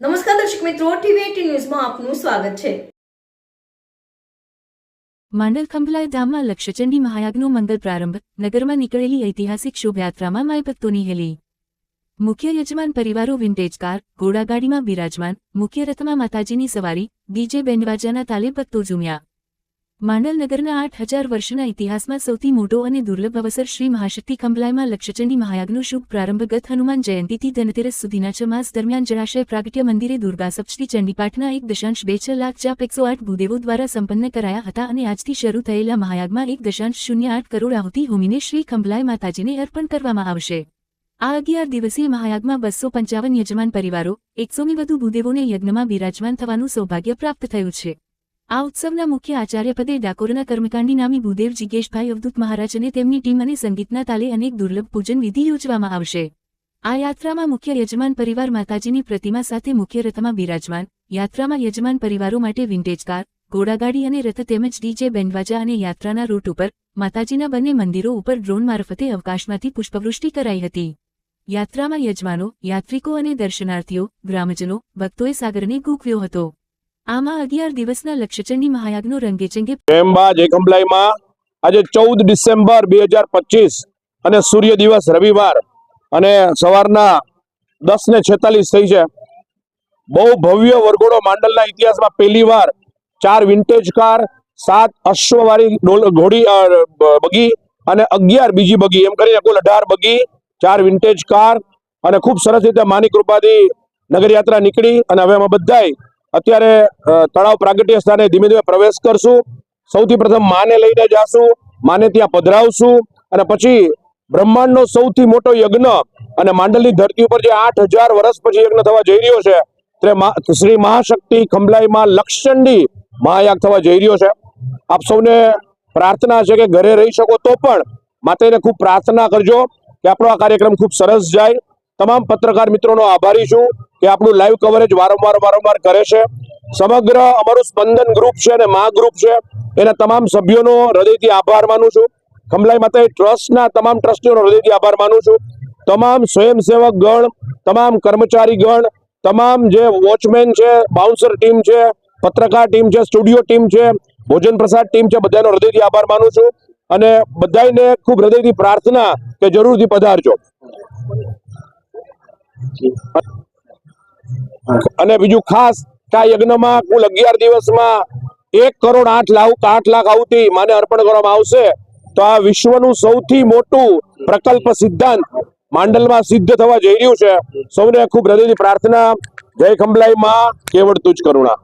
નમસ્કાર દર્શક મિત્રો, ટીવી18 ન્યૂઝમાં આપનું સ્વાગત છે। માંડલ ખંભલાય ધામમાં લક્ષચંડી મહાયાગનો મંગલ પ્રારંભ। નગરમાં નીકળેલી ઐતિહાસિક શોભાયાત્રામાં માયભક્તોની હેલી। મુખ્ય યજમાન પરિવારો વિન્ટેજ કાર ઘોડાગાડીમાં બિરાજમાન। મુખ્ય રથમાં માતાજીની સવારી, ડીજે બેન્ડવાજાના તાલે ભક્તો ઝૂમ્યા। માંડલ નગરના 8000 વર્ષના ઇતિહાસમાં સૌથી મોટો અને દુર્લભ અવસર શ્રી મહાશક્તિ ખંભલાયમાં લક્ષચંડી મહાયાગનો શુભ પ્રારંભ ગત હનુમાન જયંતીથી ધનતેરસ સુધીના 6 માસ દરમિયાન જળાશય પ્રાગટ્ય મંદિરે દુર્ગા સપ્તશતી ચંડીપાઠના 1.26 લાખ જાપ 108 ભૂદેવો દ્વારા સંપન્ન કરાયા હતા અને આજથી શરૂ થયેલા મહાયાગમાં 1.08 કરોડ આહુતિ હોમીને શ્રી ખંભલાય માતાજીને અર્પણ કરવામાં આવશે। આ 11 દિવસીય મહાયાગમાં 255 યજમાન પરિવારો 100ની વધુ ભૂદેવોને યજ્ઞમાં બિરાજમાન થવાનું સૌભાગ્ય પ્રાપ્ત થયું છે। આ ઉત્સવના મુખ્ય આચાર્યપદે ડાકોરના કર્મકાંડી નામી ભૂદેવ જિજ્ઞેશભાઈ અવધૂત મહારાજ અને તેમની ટીમ અને સંગીતના તાલે અનેક દુર્લભ પૂજન વિધિ યોજવામાં આવશે। આ યાત્રામાં મુખ્ય યજમાન પરિવાર માતાજીની પ્રતિમા સાથે મુખ્ય રથમાં બિરાજમાન। યાત્રામાં યજમાન પરિવારો માટે વિન્ટેજ કાર ઘોડાગાડી અને રથ તેમજ ડીજે બેન્ડવાજા અને યાત્રાના રૂટ ઉપર માતાજીના બંને મંદિરો ઉપર ડ્રોન મારફતે અવકાશમાંથી પુષ્પવૃષ્ટિ કરાઈ હતી। યાત્રામાં યજમાનો, યાત્રિકો અને દર્શનાર્થીઓ, ગ્રામજનો, ભક્તોએ સાગરને ગૂંથવ્યો હતો। આમાં 11 દિવસના લક્ષચંડી મહાયાગનો રંગેચંગે જય ખંભલાઈમાં આજે 14 ડિસેમ્બર 2025 અને સૂર્ય દિવસ રવિવાર અને સવારના 10:46 થઈ છે। બહુ ભવ્ય વરઘોડો માંડલના ઇતિહાસમાં પહેલીવાર 4 વિન્ટેજ કાર, 7 અશ્વવાળી ઘોડી બગી અને 11 બીજી બગી એમ કરીને કુલ 18 બગી, 4 વિન્ટેજ કાર અને ખૂબ સરસ રીતે માની કૃપાથી નગરયાત્રા નીકળી અને હવે અમે બધાય અત્યારે તળાવ પ્રાગટ્ય સ્થાને ધીમે ધીમે પ્રવેશ કરશું। સૌથી પ્રથમ માને લઈને જાશું, માને ત્યાં પધરાવશું અને પછી બ્રહ્માંડનો સૌથી મોટો યજ્ઞ અને માંડલની ધરતી ઉપર જે 8000 વર્ષ પછી યજ્ઞ થવા જઈ રહ્યો છે તે શ્રી મહાશક્તિ ખંભલાઈમાં લક્ષચંડી મહાયાગ થવા જઈ રહ્યો છે। આપ સૌને પ્રાર્થના છે કે ઘરે રહી શકો તો પણ માતાને ખૂબ પ્રાર્થના કરજો કે આપણો આ કાર્યક્રમ ખૂબ સરસ જાય। તમામ પત્રકાર મિત્રોનો આભારી છું કે આપણું લાઈવ કવરેજ વારંવાર કરે છે। સમગ્ર અમારું સ્પંદન ગ્રુપ છે અને મા ગ્રુપ છે એના તમામ સભ્યોનો હૃદયથી આભાર માનું છું। ખંભલાઈ માતા ટ્રસ્ટના તમામ ટ્રસ્ટીઓનો હૃદયથી આભાર માનું છું। તમામ સ્વયંસેવક ગણ, તમામ કર્મચારી ગણ, તમામ જે વોચમેન છે, બાઉન્સર ટીમ છે, પત્રકાર ટીમ છે, સ્ટુડિયો ટીમ છે, ભોજન પ્રસાદ ટીમ છે, બધાનો હૃદયથી આભાર માનું છું અને બધાને ખૂબ હૃદયથી પ્રાર્થના કે જરૂરથી પધારજો। અને બીજું ખાસ કે આ યજ્ઞમાં કુલ 11 દિવસમાં 1.8 લાખ આહુતિ માને અર્પણ કરવામાં આવશે। તો આ વિશ્વનું સૌથી મોટું પ્રકલ્પ સિદ્ધાંત માંડલમાં સિદ્ધ થવા જઈ રહ્યું છે। સૌને ખૂબ હૃદયથી પ્રાર્થના। જય ખંભલાઈ માં, કેવળ તુજ કરુણા।